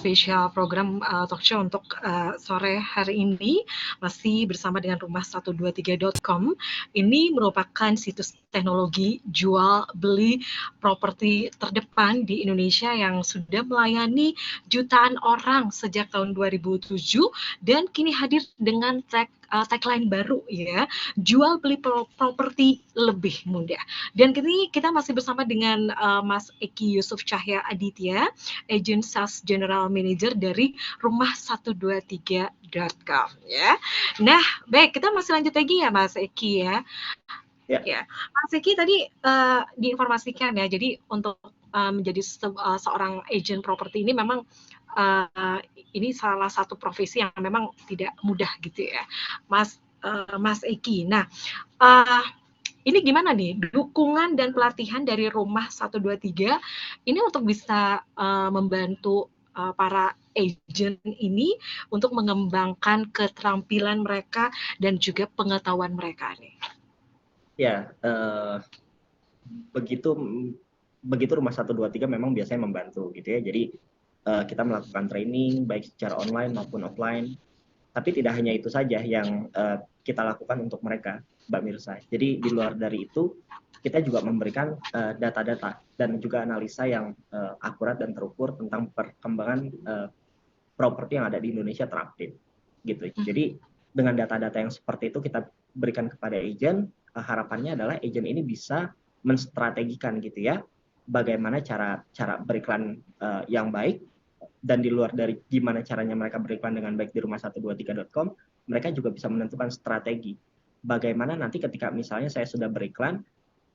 spesial program talk show untuk sore hari ini masih bersama dengan rumah123.com. Ini merupakan situs teknologi jual beli properti terdepan di Indonesia yang sudah melayani jutaan orang sejak tahun 2007 dan kini hadir dengan tagline baru ya, jual beli properti lebih mudah. Dan kini kita masih bersama dengan Mas Eki Yusuf Cahya Aditya, Agent Sales General Manager dari rumah123.com ya. Nah, baik, kita masih lanjut lagi ya Mas Eki ya. Ya. Mas Eki tadi diinformasikan ya, jadi untuk menjadi seorang agent properti ini memang ini salah satu profesi yang memang tidak mudah gitu ya, Mas Eki. Nah, ini gimana nih dukungan dan pelatihan dari Rumah 123 ini untuk bisa membantu para agent ini untuk mengembangkan keterampilan mereka dan juga pengetahuan mereka nih. Ya, begitu Rumah 123 memang biasanya membantu gitu ya. Jadi kita melakukan training baik secara online maupun offline. Tapi tidak hanya itu saja yang kita lakukan untuk mereka, Mbak Mirsa. Jadi di luar dari itu, kita juga memberikan data-data dan juga analisa yang akurat dan terukur tentang perkembangan properti yang ada di Indonesia terupdate. Gitu. Jadi dengan data-data yang seperti itu kita berikan kepada agent, harapannya adalah agent ini bisa menstrategikan gitu ya, bagaimana cara beriklan yang baik. Dan di luar dari gimana caranya mereka beriklan dengan baik di rumah123.com, mereka juga bisa menentukan strategi. Bagaimana nanti ketika misalnya saya sudah beriklan,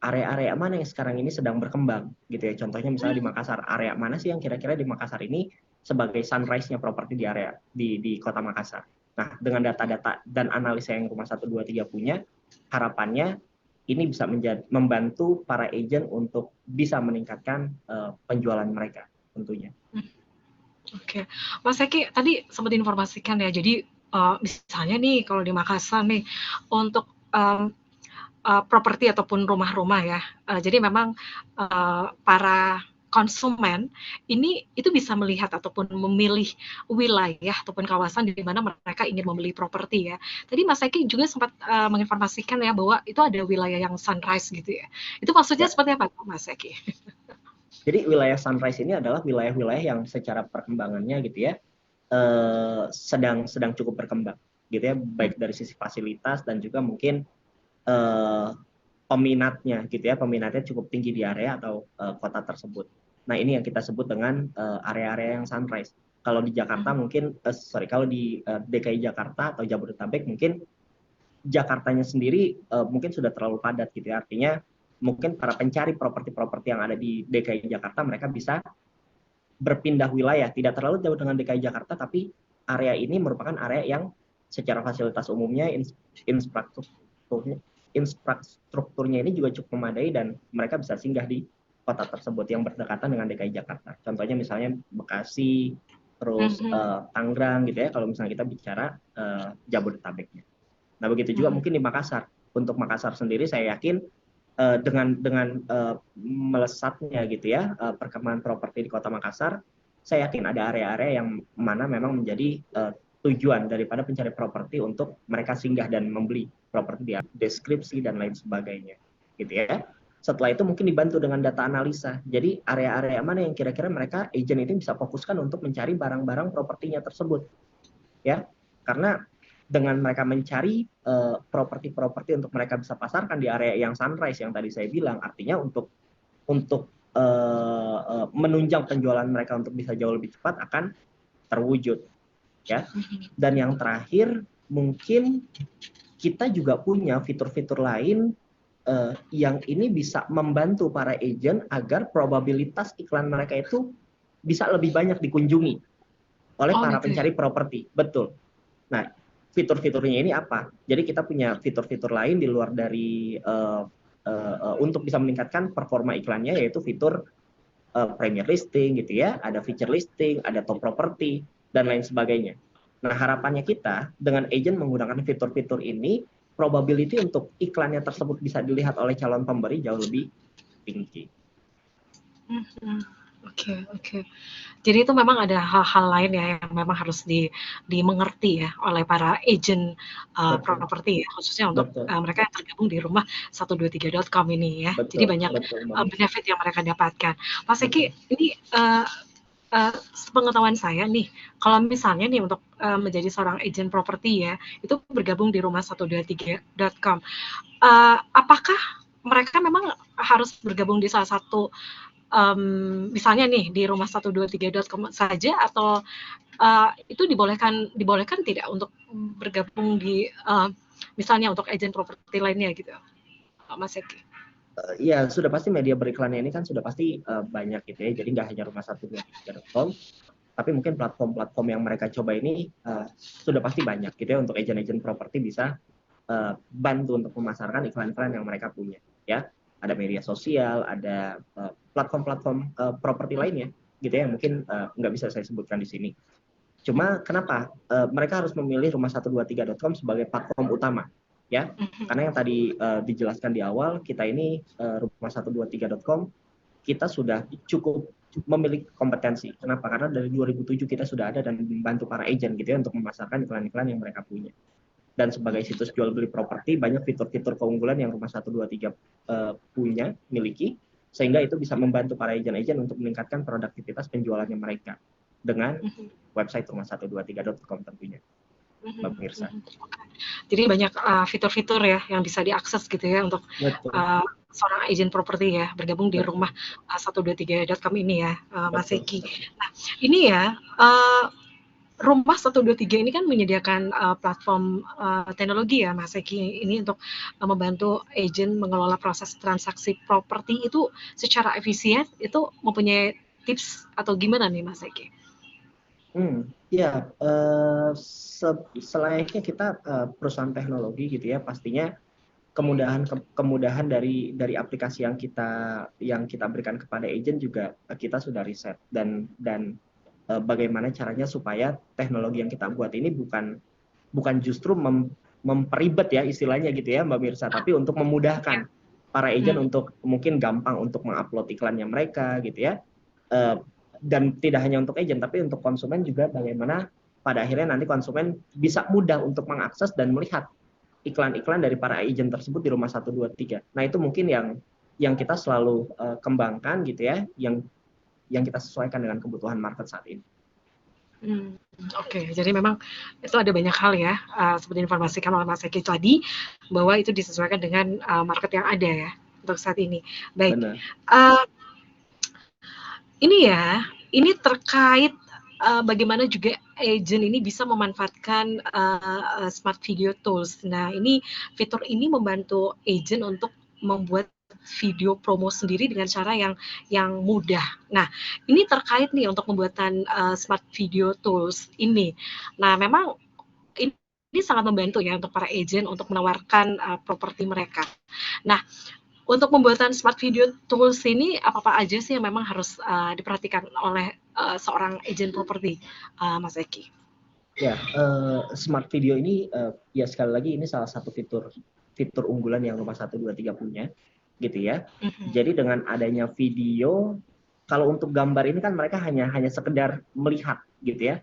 area-area mana yang sekarang ini sedang berkembang, gitu ya. Contohnya misalnya di Makassar, area mana sih yang kira-kira di Makassar ini sebagai sunrise-nya properti di area di Kota Makassar. Nah, dengan data-data dan analisa yang Rumah123 punya, harapannya ini bisa membantu para agent untuk bisa meningkatkan penjualan mereka tentunya. Oke, Mas Eki tadi sempat informasikan ya, jadi misalnya nih kalau di Makassar nih untuk properti ataupun rumah-rumah ya, jadi memang para konsumen ini itu bisa melihat ataupun memilih wilayah ataupun kawasan di mana mereka ingin membeli properti ya. Tadi Mas Eki juga sempat menginformasikan ya bahwa itu ada wilayah yang sunrise gitu ya. Itu maksudnya seperti apa Mas Eki? Jadi wilayah sunrise ini adalah wilayah-wilayah yang secara perkembangannya gitu ya sedang cukup berkembang gitu ya, baik dari sisi fasilitas dan juga mungkin peminatnya gitu ya, peminatnya cukup tinggi di area atau kota tersebut. Nah ini yang kita sebut dengan area-area yang sunrise. Kalau di Jakarta mungkin kalau di DKI Jakarta atau Jabodetabek mungkin Jakartanya sendiri mungkin sudah terlalu padat gitu ya, artinya mungkin para pencari properti-properti yang ada di DKI Jakarta mereka bisa berpindah wilayah, tidak terlalu jauh dengan DKI Jakarta, tapi area ini merupakan area yang secara fasilitas umumnya, infrastrukturnya ini juga cukup memadai dan mereka bisa singgah di kota tersebut yang berdekatan dengan DKI Jakarta. Contohnya misalnya Bekasi, terus Tangerang gitu ya, kalau misalnya kita bicara Jabodetabeknya. Nah begitu juga mungkin di Makassar. Untuk Makassar sendiri saya yakin dengan melesatnya gitu ya perkembangan properti di Kota Makassar, saya yakin ada area-area yang mana memang menjadi tujuan daripada pencari properti untuk mereka singgah dan membeli properti, deskripsi dan lain sebagainya, gitu ya. Setelah itu mungkin dibantu dengan data analisa. Jadi area-area mana yang kira-kira mereka agent ini bisa fokuskan untuk mencari barang-barang propertinya tersebut, ya. Karena dengan mereka mencari properti-properti untuk mereka bisa pasarkan di area yang sunrise yang tadi saya bilang, artinya untuk menunjang penjualan mereka untuk bisa jauh lebih cepat akan terwujud, ya. Dan yang terakhir mungkin kita juga punya fitur-fitur lain yang ini bisa membantu para agent agar probabilitas iklan mereka itu bisa lebih banyak dikunjungi oleh para pencari properti. Betul. Nah, fitur-fiturnya ini apa? Jadi kita punya fitur-fitur lain di luar dari untuk bisa meningkatkan performa iklannya, yaitu fitur premier listing gitu ya, ada feature listing, ada top property dan lain sebagainya. Nah harapannya kita dengan agent menggunakan fitur-fitur ini, probability untuk iklannya tersebut bisa dilihat oleh calon pemberi jauh lebih tinggi. Oke, oke. Jadi itu memang ada hal-hal lain ya yang memang harus dimengerti ya oleh para agent Betul, properti ya, khususnya untuk betul, mereka yang tergabung di rumah 123.com ini ya. Jadi betul, banyak betul, Mbak Mirsa. benefit yang mereka dapatkan. Mas Eki, Betul. ini sepengetahuan saya nih, kalau misalnya nih untuk menjadi seorang agent properti ya, itu bergabung di rumah 123.com. Apakah mereka memang harus bergabung di salah satu misalnya nih di rumah 123.com saja atau itu dibolehkan tidak untuk bergabung di misalnya untuk agent properti lainnya gitu, Mas Eki? Ya sudah pasti media beriklannya ini kan sudah pasti banyak gitu ya. Jadi nggak hanya rumah 123.com, tapi mungkin platform-platform yang mereka coba ini sudah pasti banyak gitu ya untuk agent-agent properti bisa bantu untuk memasarkan iklan-iklan yang mereka punya ya. Ada media sosial, ada platform-platform properti lainnya gitu ya, mungkin nggak bisa saya sebutkan di sini. Cuma kenapa mereka harus memilih rumah123.com sebagai platform utama ya? Karena yang tadi dijelaskan di awal, kita ini rumah123.com kita sudah cukup memiliki kompetensi. Kenapa? Karena dari 2007 kita sudah ada dan membantu para agent gitu ya untuk memasarkan iklan-iklan yang mereka punya. Dan sebagai situs jual beli properti, banyak fitur-fitur keunggulan yang rumah 123 punya, miliki, sehingga itu bisa membantu para agent-agent untuk meningkatkan produktivitas penjualannya mereka dengan website rumah123.com tentunya, Mbak Mirsa. Jadi banyak fitur-fitur ya yang bisa diakses gitu ya untuk Betul, seorang agent properti ya bergabung di rumah betul, 123.com ini ya, Mas betul, Eki. betul. Nah, ini ya rumah 123 ini kan menyediakan platform teknologi ya Mas Eki ini untuk membantu agent mengelola proses transaksi properti itu secara efisien itu mempunyai tips atau gimana nih Mas Eki? Ya, selayaknya kita perusahaan teknologi gitu ya, pastinya kemudahan dari aplikasi yang kita berikan kepada agent juga kita sudah riset dan bagaimana caranya supaya teknologi yang kita buat ini bukan justru memperibet ya istilahnya gitu ya Mbak Mirsa, tapi untuk memudahkan para agent Hmm. untuk mungkin gampang untuk mengupload iklannya mereka gitu ya. Eh, dan tidak hanya untuk agent tapi untuk konsumen juga, bagaimana pada akhirnya nanti konsumen bisa mudah untuk mengakses dan melihat iklan-iklan dari para agent tersebut di rumah 123. Nah, itu mungkin yang kita selalu kembangkan gitu ya, yang kita sesuaikan dengan kebutuhan market saat ini. Oke, jadi memang itu ada banyak hal ya, seperti informasikan oleh Mas Eki tadi, bahwa itu disesuaikan dengan market yang ada ya untuk saat ini. Baik, Benar. uh, ini ya, ini terkait bagaimana juga agent ini bisa memanfaatkan smart video tools. Nah, ini fitur ini membantu agent untuk membuat video promo sendiri dengan cara yang mudah. Nah, ini terkait nih untuk pembuatan smart video tools ini. Nah, memang ini sangat membantu ya untuk para agent untuk menawarkan properti mereka. Nah, untuk pembuatan smart video tools ini apa-apa aja sih yang memang harus diperhatikan oleh seorang agent properti, Mas Eki? Ya, smart video ini ya sekali lagi ini salah satu fitur fitur unggulan yang rumah 123 punya gitu ya. Jadi dengan adanya video, kalau untuk gambar ini kan mereka hanya sekedar melihat gitu ya.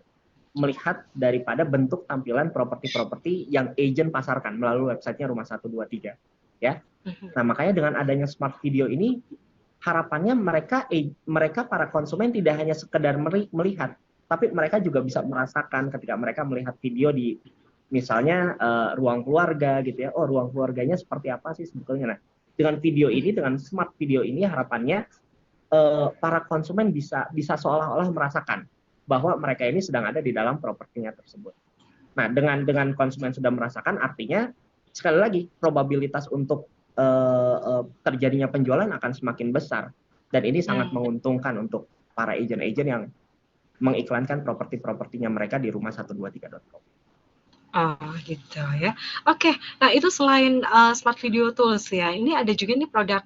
Melihat daripada bentuk tampilan properti-properti yang agent pasarkan melalui websitenya rumah 123 ya. Nah, makanya dengan adanya smart video ini harapannya mereka para konsumen tidak hanya sekedar melihat, tapi mereka juga bisa merasakan ketika mereka melihat video di misalnya ruang keluarga gitu ya. Oh, ruang keluarganya seperti apa sih sebetulnya. Nah, dengan video ini, dengan smart video ini harapannya para konsumen bisa seolah-olah merasakan bahwa mereka ini sedang ada di dalam propertinya tersebut. Nah, dengan konsumen sudah merasakan, artinya sekali lagi probabilitas untuk terjadinya penjualan akan semakin besar, dan ini sangat menguntungkan untuk para agent-agent yang mengiklankan properti-propertinya mereka di rumah 123.com. Oh, gitu ya. Oke, nah itu selain smart video tools ya, ini ada juga nih produk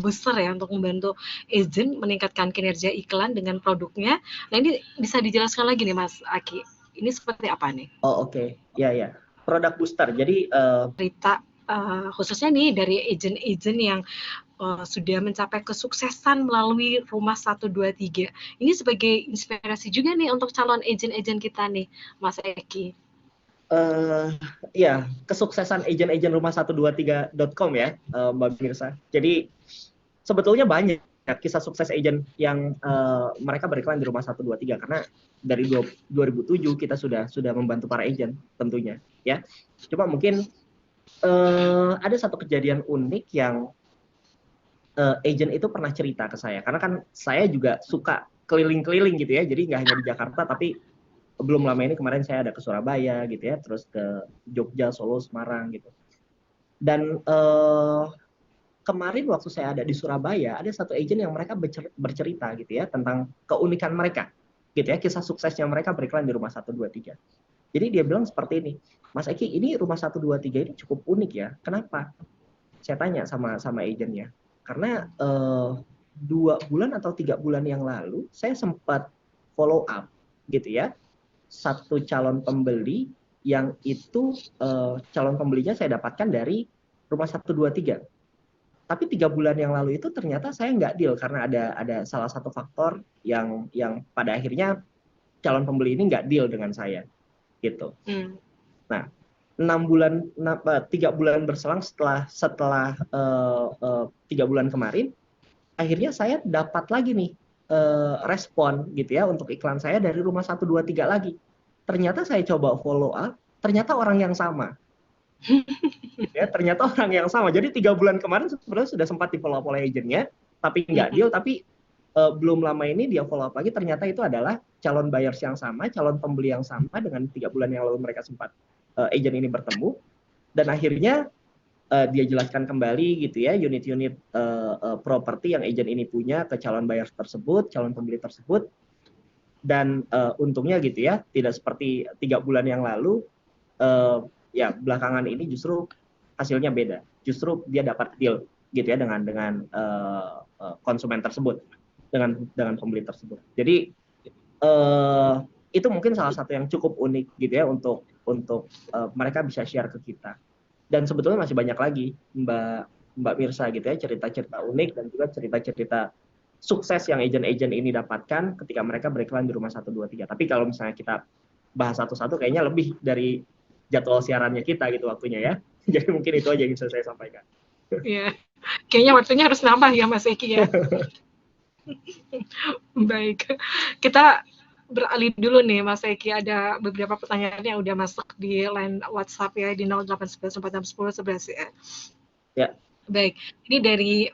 booster ya untuk membantu agent meningkatkan kinerja iklan dengan produknya. Nah ini bisa dijelaskan lagi nih Mas Aki, ini seperti apa nih? Oh, oke. Ya, ya. Produk booster. Jadi Cerita khususnya nih dari agent-agent yang sudah mencapai kesuksesan melalui Rumah 123. Ini sebagai inspirasi juga nih untuk calon agent-agent kita nih, Mas Eki. Ya, kesuksesan agent-agent rumah123.com ya, Mbak Mirsa. Jadi sebetulnya banyak kisah sukses agent yang mereka beriklan di Rumah 123 karena dari 2007 kita sudah membantu para agent tentunya ya. Cuma mungkin ada satu kejadian unik yang agent itu pernah cerita ke saya karena kan saya juga suka keliling-keliling gitu ya. Jadi nggak hanya di Jakarta tapi belum lama ini kemarin saya ada ke Surabaya gitu ya, terus ke Jogja, Solo, Semarang gitu. Dan kemarin waktu saya ada di Surabaya, ada satu agent yang mereka bercerita gitu ya tentang keunikan mereka, gitu ya, kisah suksesnya mereka beriklan di Rumah 123. Jadi dia bilang seperti ini, Mas Eki, ini Rumah 123 ini cukup unik ya. Kenapa? Saya tanya sama agentnya, karena 2 bulan atau 3 bulan yang lalu saya sempat follow up gitu ya, satu calon pembeli yang itu calon pembelinya saya dapatkan dari Rumah 123. Tapi 3 bulan yang lalu itu ternyata saya nggak deal karena ada salah satu faktor yang pada akhirnya calon pembeli ini nggak deal dengan saya gitu. Nah, 3 bulan berselang setelah 3 bulan kemarin, akhirnya saya dapat lagi nih respon gitu ya untuk iklan saya dari Rumah 123 lagi. Ternyata saya coba follow up, ternyata orang yang sama. Ya, ternyata orang yang sama. Jadi 3 bulan kemarin sebenarnya sudah sempat di follow up oleh agennya, tapi nggak deal. Tapi belum lama ini dia follow up lagi, ternyata itu adalah calon buyers yang sama, calon pembeli yang sama dengan 3 bulan yang lalu mereka sempat agen ini bertemu. Dan akhirnya dia jelaskan kembali gitu ya unit-unit properti yang agen ini punya ke calon buyers tersebut, calon pembeli tersebut. Dan untungnya gitu ya, tidak seperti 3 bulan yang lalu. Ya belakangan ini justru hasilnya beda. Justru dia dapat deal gitu ya dengan konsumen tersebut, dengan pembeli tersebut. Jadi itu mungkin salah satu yang cukup unik gitu ya untuk mereka bisa share ke kita. Dan sebetulnya masih banyak lagi Mbak Mirsa gitu ya, cerita-cerita unik dan juga cerita-cerita sukses yang agent-agent ini dapatkan ketika mereka beriklan di Rumah 123. Tapi kalau misalnya kita bahas satu-satu kayaknya lebih dari jadwal siarannya kita gitu waktunya ya. Jadi mungkin itu aja yang bisa saya sampaikan. Iya, kayaknya waktunya harus nambah ya Mas Eki ya. Baik, kita beralih dulu nih Mas Eki, ada beberapa pertanyaan yang udah masuk di line WhatsApp ya di 0811 ya. Ya. Baik, ini dari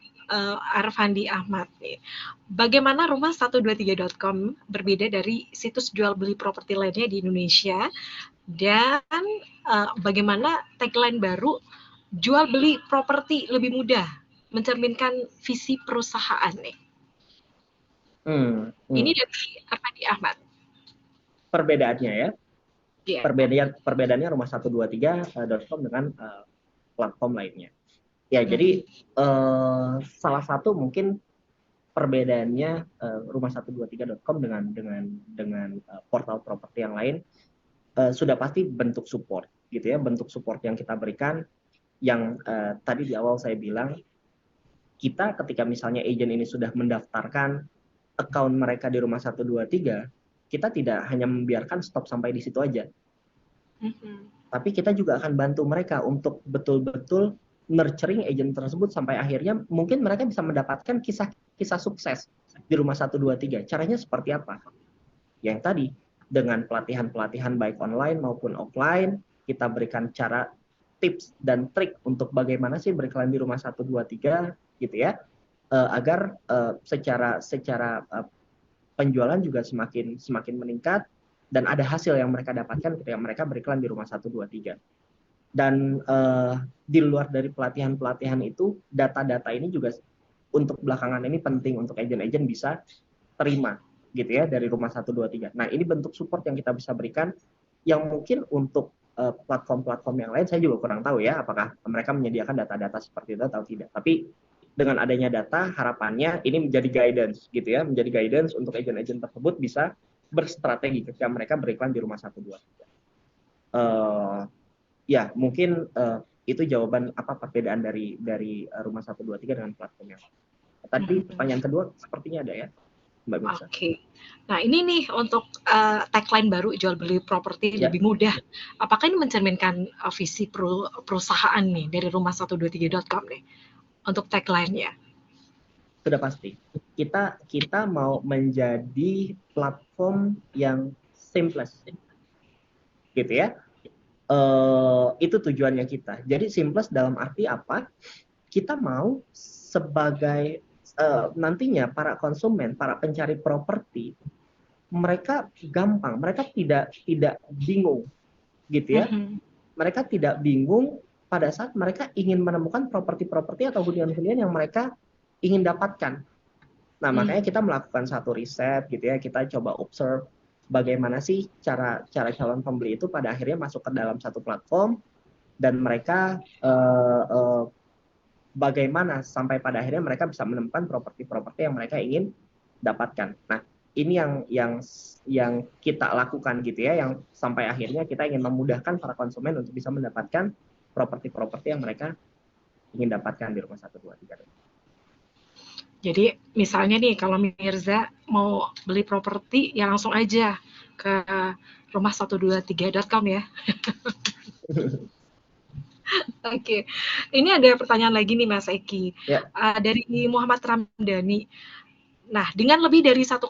Arfandi Ahmad nih. Bagaimana rumah123.com berbeda dari situs jual beli properti lainnya di Indonesia, dan bagaimana tagline baru jual beli properti lebih mudah mencerminkan visi perusahaan nih. Ini dari Arfandi Ahmad. Perbedaannya ya. Yeah. Perbedaannya rumah123.com dengan platform lainnya. Ya, jadi salah satu mungkin perbedaannya rumah123.com dengan portal properti yang lain sudah pasti bentuk support gitu ya, bentuk support yang kita berikan yang tadi di awal saya bilang, kita ketika misalnya agent ini sudah mendaftarkan account mereka di Rumah 123, kita tidak hanya membiarkan stop sampai di situ aja. Tapi kita juga akan bantu mereka untuk betul-betul nurturing agent tersebut sampai akhirnya mungkin mereka bisa mendapatkan kisah sukses di Rumah 123. Caranya seperti apa? Yang tadi, dengan pelatihan-pelatihan baik online maupun offline, kita berikan cara, tips dan trik untuk bagaimana sih beriklan di Rumah 123 gitu ya, agar secara penjualan juga semakin meningkat dan ada hasil yang mereka dapatkan ketika mereka beriklan di Rumah 123. Dan di luar dari pelatihan-pelatihan itu, data-data ini juga untuk belakangan ini penting untuk agent-agent bisa terima gitu ya dari Rumah 123. Nah, ini bentuk support yang kita bisa berikan yang mungkin untuk platform-platform yang lain saya juga kurang tahu ya apakah mereka menyediakan data-data seperti itu atau tidak. Tapi dengan adanya data, harapannya ini menjadi guidance gitu ya, menjadi guidance untuk agent-agent tersebut bisa berstrategi ketika mereka beriklan di Rumah 123. Ya, mungkin Itu jawaban apa perbedaan dari Rumah 123 dengan platform yang lain. Tadi pertanyaan kedua sepertinya ada ya, Mbak Mirsa. Oke. Nah, ini nih untuk tagline baru jual beli properti lebih mudah. Apakah ini mencerminkan visi perusahaan nih dari rumah123.com nih untuk tagline-nya? Sudah pasti. Kita mau menjadi platform yang seamless. Gitu ya. Itu tujuannya kita. Jadi seamless dalam arti apa? Kita mau sebagai nantinya para konsumen, para pencari properti, mereka gampang, mereka tidak bingung, gitu ya. Mereka tidak bingung pada saat mereka ingin menemukan properti-properti atau hunian-hunian yang mereka ingin dapatkan. Nah, makanya kita melakukan satu riset, gitu ya. Kita coba observe bagaimana sih cara calon pembeli itu pada akhirnya masuk ke dalam satu platform dan mereka bagaimana sampai pada akhirnya mereka bisa menemukan properti-properti yang mereka ingin dapatkan. Nah, ini yang kita lakukan gitu ya, yang sampai akhirnya kita ingin memudahkan para konsumen untuk bisa mendapatkan properti-properti yang mereka ingin dapatkan di Rumah123. Jadi misalnya nih kalau Mirza mau beli properti ya langsung aja ke rumah123.com ya. Oke. Ini ada pertanyaan lagi nih Mas Eki. Dari Muhammad Ramdhani. Nah, dengan lebih dari 1,5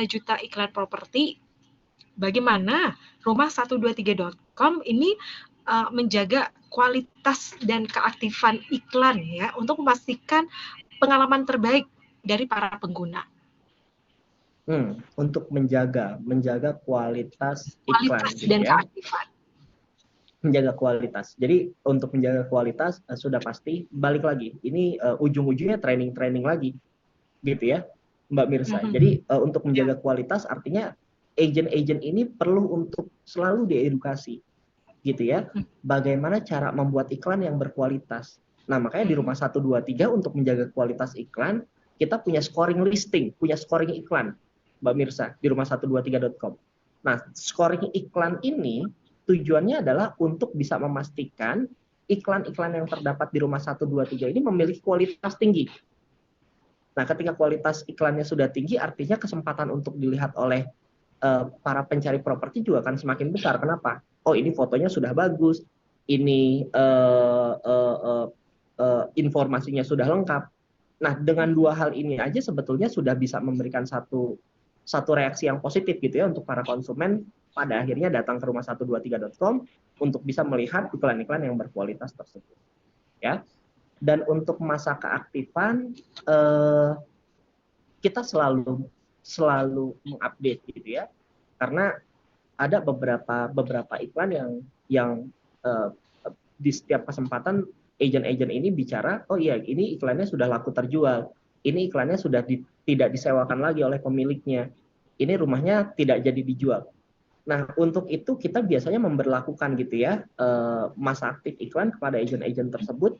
juta iklan properti, bagaimana rumah123.com ini menjaga kualitas dan keaktifan iklan ya untuk memastikan pengalaman terbaik dari para pengguna. Untuk menjaga kualitas iklan gitu dan ya. Keaktifan. Menjaga kualitas. Jadi untuk menjaga kualitas sudah pasti balik lagi. Ini ujung-ujungnya training lagi, gitu ya, Mbak Mirsa. Jadi untuk menjaga kualitas artinya agent-agent ini perlu untuk selalu diedukasi, gitu ya. Bagaimana cara membuat iklan yang berkualitas. Nah, makanya di Rumah123 untuk menjaga kualitas iklan, kita punya scoring listing, punya scoring iklan, Mbak Mirsa, di rumah123.com. Nah, scoring iklan ini tujuannya adalah untuk bisa memastikan iklan-iklan yang terdapat di Rumah123 ini memiliki kualitas tinggi. Nah, ketika kualitas iklannya sudah tinggi, artinya kesempatan untuk dilihat oleh para pencari properti juga akan semakin besar. Kenapa? Oh, ini fotonya sudah bagus, ini informasinya sudah lengkap. Nah, dengan dua hal ini aja sebetulnya sudah bisa memberikan satu reaksi yang positif gitu ya untuk para konsumen pada akhirnya datang ke rumah123.com untuk bisa melihat iklan-iklan yang berkualitas tersebut. Ya. Dan untuk masa keaktifan kita selalu mengupdate gitu ya. Karena ada beberapa iklan yang di setiap kesempatan agen-agen ini bicara, oh iya ini iklannya sudah laku terjual, ini iklannya sudah tidak disewakan lagi oleh pemiliknya, ini rumahnya tidak jadi dijual. Nah, untuk itu kita biasanya memberlakukan gitu ya masa aktif iklan kepada agen-agen tersebut,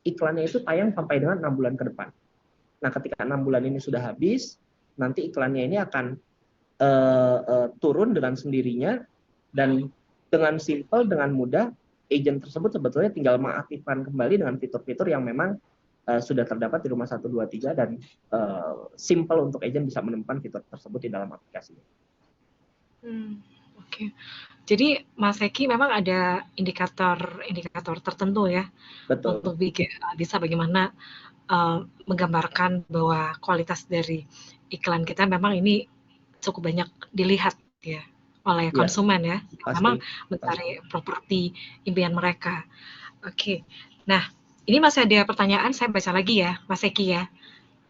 iklannya itu tayang sampai dengan 6 bulan ke depan. Nah, ketika 6 bulan ini sudah habis, nanti iklannya ini akan turun dengan sendirinya, dan dengan simpel, dengan mudah, agent tersebut sebetulnya tinggal mengaktifkan kembali dengan fitur-fitur yang memang sudah terdapat di Rumah123 dan simple untuk agent bisa menemukan fitur tersebut di dalam aplikasi. Oke. Jadi Mas Eki memang ada indikator tertentu ya. Betul. Untuk bisa bagaimana menggambarkan bahwa kualitas dari iklan kita memang ini cukup banyak dilihat ya oleh konsumen ya, memang mencari properti impian mereka. Oke. Nah, ini masih ada pertanyaan, saya baca lagi ya, Mas Eki ya.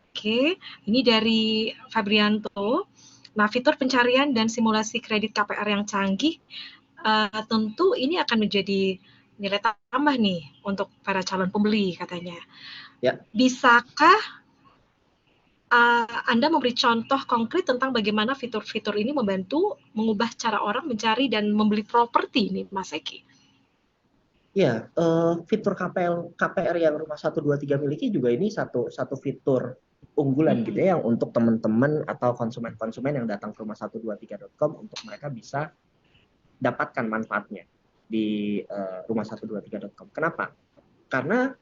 Oke, ini dari Fabrianto. Nah, fitur pencarian dan simulasi kredit KPR yang canggih, tentu ini akan menjadi nilai tambah nih untuk para calon pembeli katanya. Ya. Bisakah Anda memberi contoh konkret tentang bagaimana fitur-fitur ini membantu mengubah cara orang mencari dan membeli properti nih, Mas Eki? Ya, fitur KPR yang Rumah123 miliki juga ini satu fitur unggulan gitu ya, yang untuk teman-teman atau konsumen-konsumen yang datang ke rumah123.com untuk mereka bisa dapatkan manfaatnya di rumah123.com. Kenapa? Karena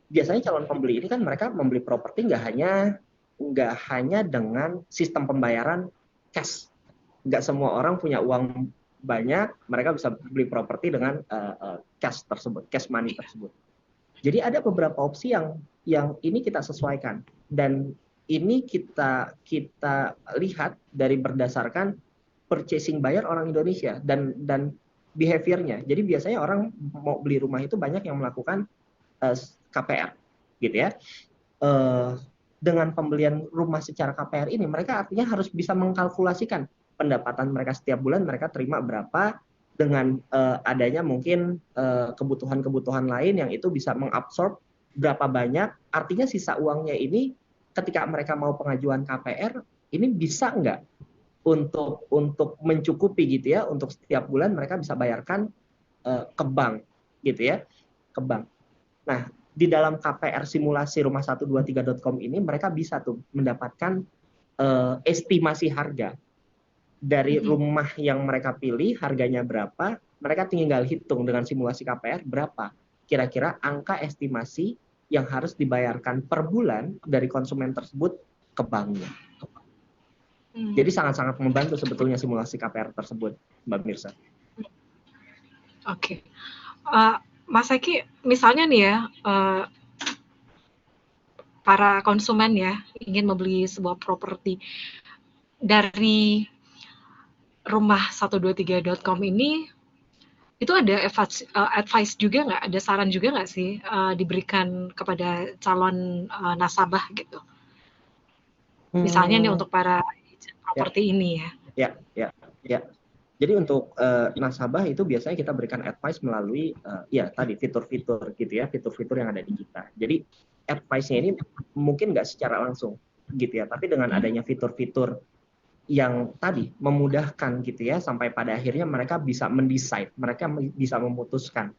biasanya calon pembeli ini kan mereka membeli properti nggak hanya dengan sistem pembayaran cash. Nggak semua orang punya uang banyak, mereka bisa beli properti dengan cash tersebut, cash money tersebut. Jadi ada beberapa opsi yang ini kita sesuaikan, dan ini kita lihat dari berdasarkan purchasing buyer orang Indonesia dan behaviornya. Jadi biasanya orang mau beli rumah itu banyak yang melakukan KPR, gitu ya. Dengan pembelian rumah secara KPR ini, mereka artinya harus bisa mengkalkulasikan pendapatan mereka setiap bulan, mereka terima berapa, dengan adanya mungkin kebutuhan-kebutuhan lain yang itu bisa mengabsorb berapa banyak. Artinya sisa uangnya ini ketika mereka mau pengajuan KPR, ini bisa nggak untuk mencukupi gitu ya, untuk setiap bulan mereka bisa bayarkan ke bank gitu ya, ke bank. Nah, di dalam KPR simulasi rumah123.com ini mereka bisa tuh mendapatkan estimasi harga dari rumah yang mereka pilih, harganya berapa, mereka tinggal hitung dengan simulasi KPR berapa kira-kira angka estimasi yang harus dibayarkan per bulan dari konsumen tersebut ke banknya. Jadi sangat-sangat membantu sebetulnya simulasi KPR tersebut, Mbak Mirsa. Oke. Mas Eki, misalnya nih ya, para konsumen ya ingin membeli sebuah properti dari rumah123.com ini, itu ada advice juga nggak, ada saran juga nggak sih diberikan kepada calon nasabah gitu? Misalnya nih untuk para properti ini ya. Ya. Jadi untuk nasabah itu biasanya kita berikan advice melalui ya tadi fitur-fitur gitu ya, fitur-fitur yang ada di kita. Jadi advice-nya ini mungkin nggak secara langsung gitu ya, tapi dengan adanya fitur-fitur yang tadi memudahkan gitu ya, sampai pada akhirnya mereka bisa mendesain, mereka bisa memutuskan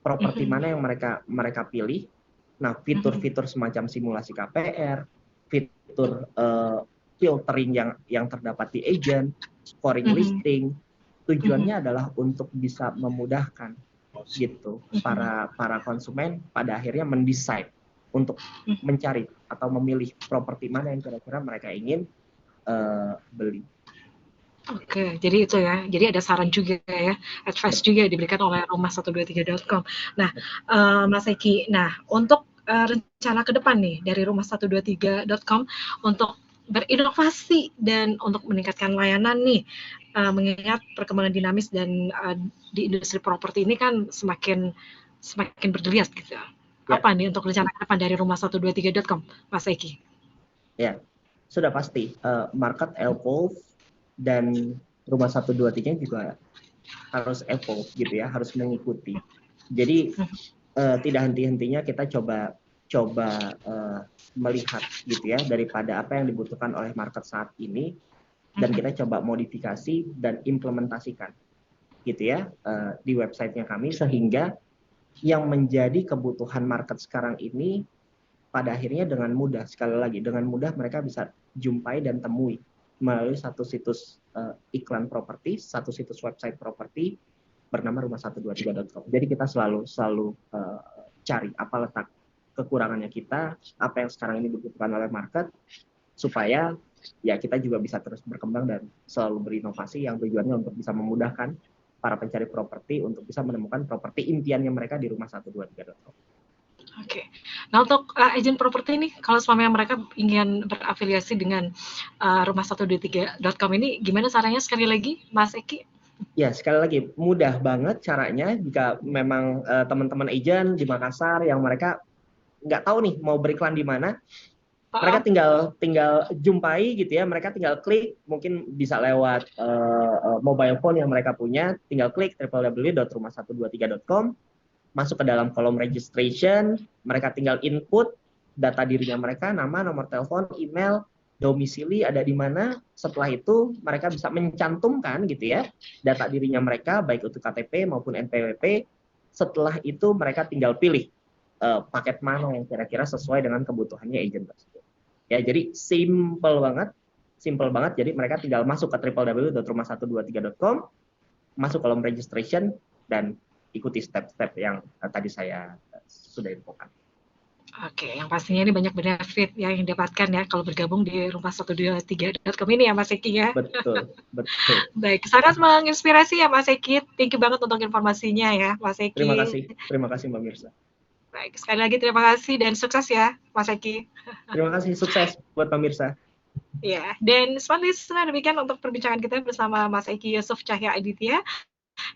properti mana yang mereka pilih. Nah, fitur-fitur semacam simulasi KPR, fitur filtering yang terdapat di agent, scoring listing, tujuannya adalah untuk bisa memudahkan gitu para konsumen pada akhirnya mendesain untuk mencari atau memilih properti mana yang kira-kira mereka ingin beli. Oke, jadi itu ya. Jadi ada saran juga ya, advice juga diberikan oleh rumah123.com. Nah, Mas Eki, nah untuk rencana ke depan nih dari rumah123.com untuk berinovasi dan untuk meningkatkan layanan nih, mengingat perkembangan dinamis dan di industri properti ini kan semakin bergeliat gitu. Ya. Apa nih untuk rencana ke depan dari rumah123.com, Mas Eki? Ya, sudah pasti market evolve dan rumah123 juga harus evolve gitu ya, harus mengikuti. Jadi tidak henti-hentinya kita coba melihat gitu ya, daripada apa yang dibutuhkan oleh market saat ini, dan kita coba modifikasi dan implementasikan gitu ya di websitenya kami, sehingga yang menjadi kebutuhan market sekarang ini pada akhirnya dengan mudah, sekali lagi dengan mudah mereka bisa jumpai dan temui melalui satu situs iklan properti, satu situs website properti bernama rumah123.com. Jadi kita selalu cari apa letak kekurangannya kita, apa yang sekarang ini dibutuhkan oleh market, supaya ya kita juga bisa terus berkembang dan selalu berinovasi yang tujuannya untuk bisa memudahkan para pencari properti untuk bisa menemukan properti impiannya mereka di rumah123.com. Oke. Nah, untuk agen properti ini, kalau suaminya mereka ingin berafiliasi dengan rumah123.com ini, gimana caranya sekali lagi, Mas Eki? Ya, sekali lagi, mudah banget caranya jika memang teman-teman agen di Makassar yang mereka nggak tahu nih mau beriklan di mana, mereka tinggal jumpai gitu ya, mereka tinggal klik, mungkin bisa lewat mobile phone yang mereka punya, tinggal klik www.rumah123.com, masuk ke dalam kolom registration, mereka tinggal input data dirinya mereka, nama, nomor telepon, email, domisili ada di mana. Setelah itu mereka bisa mencantumkan gitu ya data dirinya mereka, baik itu KTP maupun NPWP. Setelah itu mereka tinggal pilih paket mana yang kira-kira sesuai dengan kebutuhannya agent tersebut. Ya, jadi simple banget. Jadi mereka tinggal masuk ke www.rumah123.com, masuk kolom registration dan ikuti step-step yang tadi saya sudah infokan. Oke, yang pastinya ini banyak benefit yang didapatkan ya kalau bergabung di rumah123.com ini ya Mas Eki ya. Betul, betul. Baik, sangat menginspirasi ya Mas Eki. Thank you banget untuk informasinya ya Mas Eki. Terima kasih Mbak Mirsa. Baik, sekali lagi terima kasih dan sukses ya Mas Eki. Terima kasih, sukses buat Mbak Mirsa. Ya, dan smart listener, demikian untuk perbincangan kita bersama Mas Eki Yusuf Cahya Aditya,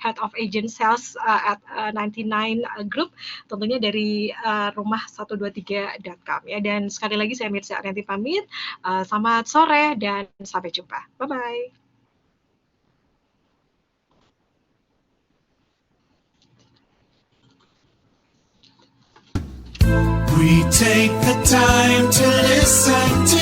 Head of Agent Sales at 99 Group, tentunya dari rumah123.com ya. Dan sekali lagi saya Mirza Arianti pamit, selamat sore dan sampai jumpa. Bye-bye. We take the time to listen to